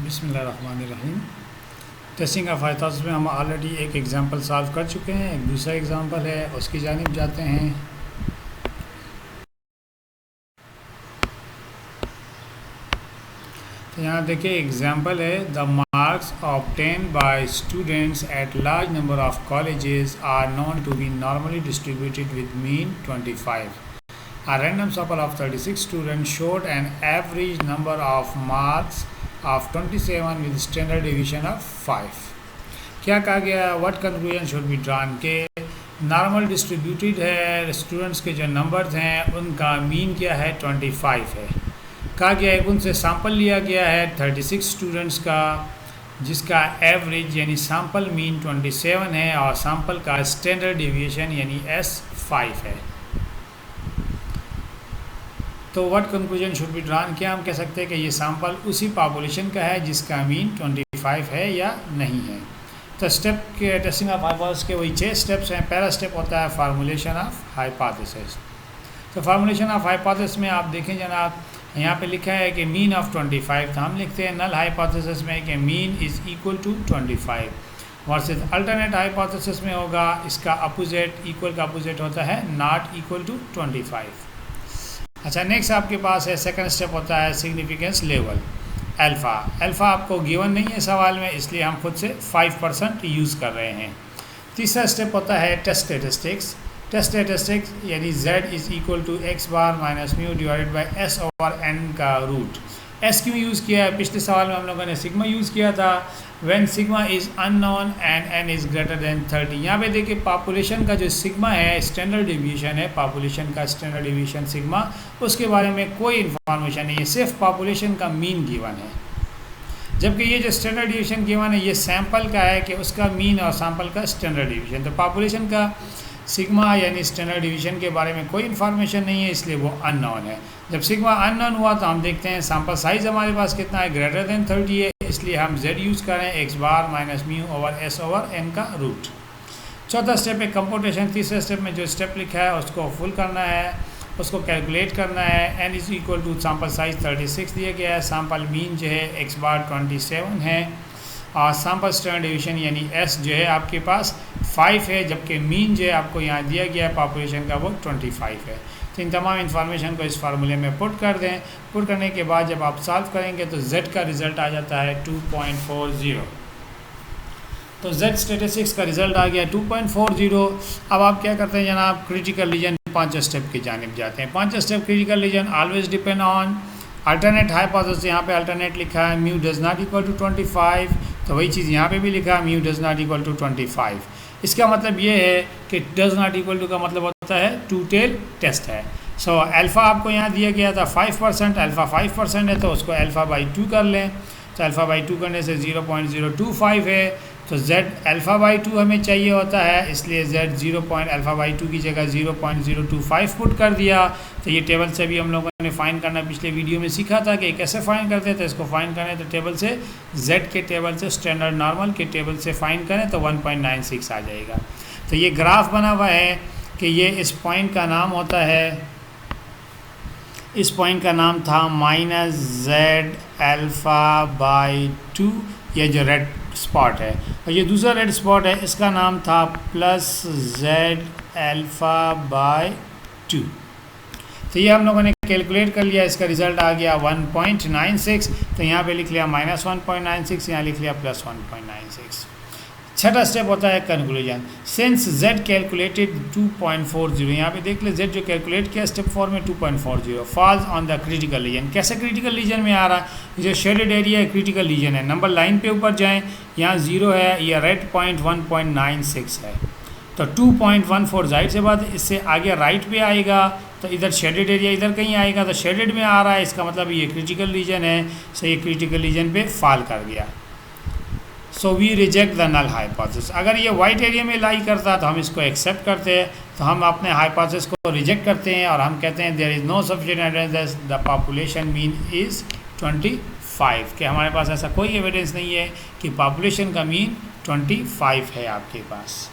बिस्मिल्लाहिर्रहमानिर्रहीम। Testing of hypothesis में हम ऑलरेडी एक एग्जांपल सॉल्व कर चुके हैं। एक दूसरा एग्जांपल है, उसकी जानिब जाते हैं। तो यहाँ देखिए एग्जांपल है, the marks obtain by students at large number of colleges are known to be normally distributed with mean 25. A random sample of 36 students showed an average number of marks of 27 with standard deviation of 5. क्या कहा गया? What conclusion should be drawn? के normal distributed है, students के जो numbers हैं उनका mean क्या है? 25 है। कहा गया है उनसे सैम्पल लिया गया है 36 स्टूडेंट्स का, जिसका एवरेज यानी सैम्पल मीन 27 है और सैम्पल का स्टैंडर्ड डेविएशन यानी S 5 है। तो what conclusion should be drawn? क्या हम कह सकते हैं कि ये सैम्पल उसी पॉपुलेशन का है जिसका मीन 25 है या नहीं है? तो स्टेप के टेस्टिंग ऑफ हाइपोथेसिस के वही 6 स्टेप्स हैं। पहला स्टेप होता है फार्मूलेशन ऑफ हाइपोथेसिस। तो फार्मूलेशन ऑफ हाइपोथेसिस में आप देखें जनाब, यहाँ पे लिखा है कि मीन ऑफ 25, तो हम लिखते हैं नल हाइपोथेसिस में कि mean is equal to 25 versus alternate hypothesis में होगा इसका अपोजिट, इक्वल का अपोजिट होता है नॉट इक्वल टू 25। अच्छा, नेक्स्ट आपके पास है सेकंड स्टेप होता है सिग्निफिकेंस लेवल अल्फ़ा। अल्फ़ा आपको गिवन नहीं है सवाल में, इसलिए हम खुद से 5% यूज़ कर रहे हैं। तीसरा स्टेप होता है टेस्ट स्टैटिस्टिक्स। टेस्ट स्टैटिस्टिक्स यानी z is equal to x bar minus mu divided by s over n का रूट। s क्यों यूज़ किया है? पिछले सवाल में हम लोगों ने सिग्मा यूज़ किया था। When sigma is unknown and n is greater than 30। यहाँ पे देखिए पॉपुलेशन का जो सिग्मा है स्टैंडर्ड डेविएशन है, पॉपुलेशन का स्टैंडर्ड डेविएशन सिग्मा, उसके बारे में कोई इन्फॉर्मेशन नहीं है, सिर्फ पॉपुलेशन का मीन गिवन है। जबकि ये जो स्टैंडर्ड डेविएशन गिवन है ये सैंपल का है कि उसका मीन और सैंपल का स्टैंडर्ड डेविएशन। तो पॉपुलेशन का सिग्मा यानी स्टैंडर्ड डिवीजन के बारे में कोई इन्फॉर्मेशन नहीं है, इसलिए वो अननोन है। जब सिग्मा अननोन हुआ तो हम देखते हैं सैंपल साइज़ हमारे पास कितना है, ग्रेटर देन 30 है, इसलिए हम z यूज़ करें x बार minus mu over s over n का रूट। चौथा स्टेप है कंप्यूटेशन। तीसरे स्टेप में जो स्टेप लिखा है उसको फुल करना है, उसको कैलकुलेट करना है। n is equal to sample size 36 दिया गया है, सैंपल मीन जो है x बार 27 है और सैंपल स्टैंडर्ड डिवीजन यानी s जो है आपके पास 5 है, जबकि मीन जो है आपको यहाँ दिया गया है पॉपुलेशन का वो 25 है। तो इन तमाम इन्फॉर्मेशन को इस फार्मूले में पुट कर दें। पुट करने के बाद जब आप सॉल्व करेंगे तो z का रिज़ल्ट आ जाता है 2.40। तो z स्टैटिस्टिक्स का रिज़ल्ट आ गया 2.40। अब आप क्या करते हैं जनाब, क्रिटिकल रीजन 5 स्टेप की जानिब जाते हैं। 5 step critical region always depend on alternate hypothesis. यहाँ पे अल्टरनेट लिखा है mu does not equal to 25, तो वही चीज़ यहाँ पे भी लिखा है mu does not equal to 25। इसका मतलब ये है कि डज नॉट इक्वल टू का मतलब होता है टू टेल टेस्ट है। सो अल्फ़ा आपको यहाँ दिया गया था 5%, अल्फ़ा 5% है तो उसको अल्फ़ा बाई 2 कर लें। तो अल्फ़ा बाई 2 करने से 0.025 है, तो z अल्फ़ा बाई 2 हमें चाहिए होता है, इसलिए z अल्फ़ा बाई 2 की जगह 0.025 पुट कर दिया। तो ये टेबल से भी हम लोगों ने फाइंड करना पिछले वीडियो में सीखा था कि कैसे फाइंड करते हैं। तो इसको फाइंड करें तो टेबल से z के टेबल से स्टैंडर्ड नॉर्मल के टेबल से फाइंड करें तो 1.96 आ जाएगा। तो ये ग्राफ बना हुआ है कि ये इस पॉइंट का नाम होता है, इस पॉइंट का नाम था -z अल्फ़ा बाई 2, ये जो रेड स्पॉट है, और ये दूसरा रेड स्पॉट है इसका नाम था +z अल्फ़ा बाई 2। तो ये हम लोगों ने कैलकुलेट कर लिया, इसका रिज़ल्ट आ गया 1.96। तो यहाँ पे लिख लिया -1.96, यहाँ लिख लिया +1.96। छठा स्टेप होता है कंक्लूजन। सिंस z कैलकुलेटेड 2.40, यहाँ पे देख ले z जो कैलकुलेट किया स्टेप 4 में 2.40 falls on the critical reason. कैसे क्रिटिकल रीजन में आ रहा है? जो शेडेड एरिया है क्रिटिकल रीजन है। नंबर लाइन पे ऊपर जाएं, यहाँ 0 है, यह रेड पॉइंट 1.96 है, तो 2.14 जाहिर से बात इससे आगे राइट पे आएगा, तो इधर शेडेड एरिया इधर कहीं आएगा, तो शेडेड में आ रहा है, इसका मतलब ये क्रिटिकल रीजन है। सो ये क्रिटिकल रीजन पे फॉल कर गया। So we reject the null hypothesis. अगर ये वाइट एरिया में लाई करता तो हम इसको एक्सेप्ट करते हैं, तो हम अपने हाइपोथेसिस को रिजेक्ट करते हैं और हम कहते हैं there is no sufficient evidence the population mean is 25, कि हमारे पास ऐसा कोई एविडेंस नहीं है कि पॉपुलेशन का मीन 25 है आपके पास।